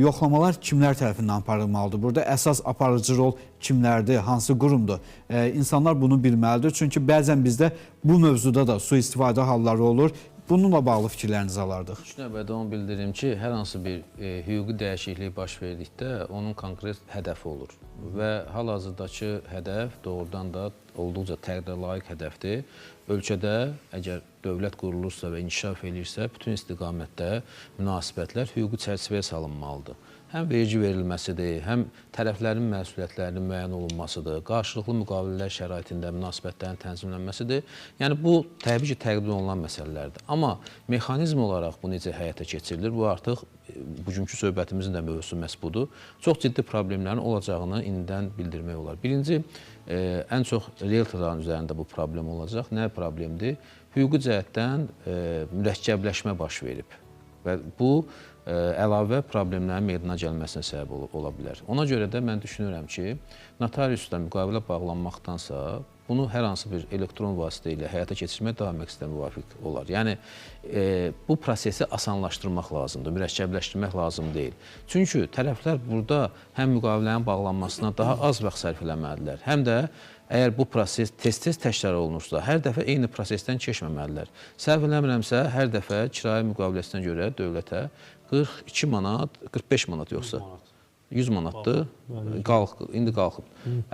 Yoxlamalar kimlər tərəfindən aparılmalıdır? Burada əsas aparıcı rol kimlərdir, hansı qurumdur? İnsanlar bunu bilməlidir. Çünki bəzən bizdə bu mövzuda da sui-istifadə halları olur. Bununla bağlı fikirlərinizi alardıq. İlk növbədə onu bildirim ki, hər hansı bir hüquqi dəyişiklik baş verdikdə onun konkret hədəfi olur. Və hal-hazırdakı hədəf doğrudan da olduqca təqdirə layiq hədəfdir. Ölkədə əgər dövlət qurulursa və inkişaf edirsə, bütün istiqamətdə münasibətlər hüquqi çərçivəyə salınmalıdır. Həm vergi verilməsidir, həm tərəflərin məsuliyyətlərinin müəyyən olunmasıdır, qarşılıqlı müqavilələr şəraitində münasibətlərin tənzimlənməsidir. Yəni, bu, təbii ki, təqdim olunan məsələlərdir. Amma mexanizm olaraq bu necə həyata keçirilir? Bu artıq bugünkü söhbətimizin də mövzusu məhz budur. Çox ciddi problemlərin olacağını indidən bildirmək olar. Birinci, ən çox realtorların üzərində bu problem olacaq. Nə problemdir? Hüquqi cəhətdən mürəkkəbləşmə baş verib və bu, əlavə problemlərin meydana gəlməsinə səbəb ola bilər. Ona görə də mən düşünürəm ki, notariusla müqavilə bağlanmaqdansa, bunu hər hansı bir elektron vasitə ilə həyata keçirmək daha məqsədə müvafiq olar. Yəni, bu prosesi asanlaşdırmaq lazımdır, mürəkkəbləşdirmək lazım deyil. Çünki tərəflər burada həm müqavilənin bağlanmasına daha az vaxt sərf eləməlidirlər, həm də əgər bu proses tez-tez təkrar olunursa, hər dəfə eyni prosesdən keçməməlidirlər. Səhv eləmirəmsə, hər dəfə kirayə müqaviləsinə görə dövlətə 42 manat, 45 manat yoxsa 100 manatdır, indi qalxıb.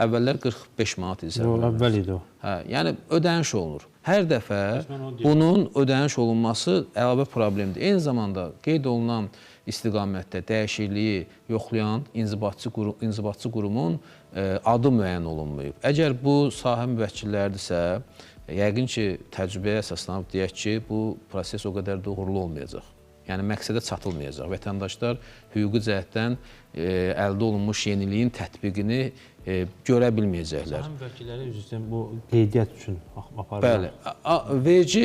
Əvvəllər 45 manat idi. Əvvəl idi o. Yəni, ödəniş olunur. Hər dəfə bunun ödəniş olunması əlavə problemdir. Eyni zamanda qeyd olunan istiqamətdə dəyişikliyi yoxlayan inzibatçı qurumun adı müəyyən olunmayıb. Əgər bu sahə müvəkkillərdirsə, yəqin ki, təcrübəyə əsaslanıb deyək ki, bu proses o qədər də uğurlu olmayacaq. Yəni, məqsədə çatılmayacaq. Vətəndaşlar hüquqi cəhətdən əldə olunmuş yeniliyin tətbiqini görə bilməyəcəklər. Sahə müvəkkilləri üzrə bu qeydiyyat üçün aparılır. Bəli. Vergi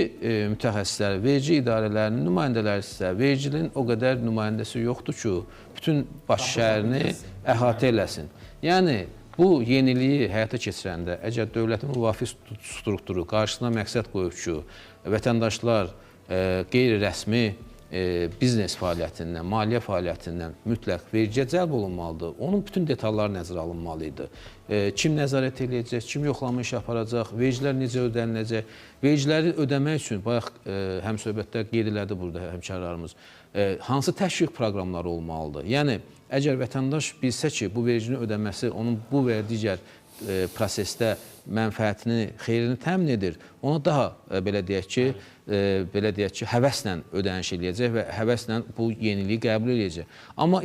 mütəxəssisləri, vergi idarələrinin nümayəndələri isə verginin o qədər nümayəndəsi yoxdur ki, bütün baş şəhərini əhatə eləsin. Yəni, bu yeniliyi həyata keçirəndə, əgər dövlətin müvafiq strukturu qarşısına məqsəd qoyub ki, vətəndaşlar qeyri-rəsmi biznes fəaliyyətindən, maliyyə fəaliyyətindən mütləq vergiyə cəlb olunmalıdır. Onun bütün detalları nəzərə alınmalıydı. Kim nəzarət edəcək, kim yoxlama işi aparacaq, vergilər necə ödəniləcək, vergiləri ödəmək üçün, bayaq həmsöhbətdə qeyd elədi burada həmkarlarımız, hansı təşviq proqramları olmalıdır? Yəni, əgər vətəndaş bilsə ki, bu vergini ödəməsi onun bu və digər prosesdə mənfəətini, xeyrini təmin edir, ona daha, belə deyək ki, həvəslə ödəniş eləyəcək və həvəslə bu yeniliyi qəbul eləyəcək. Amma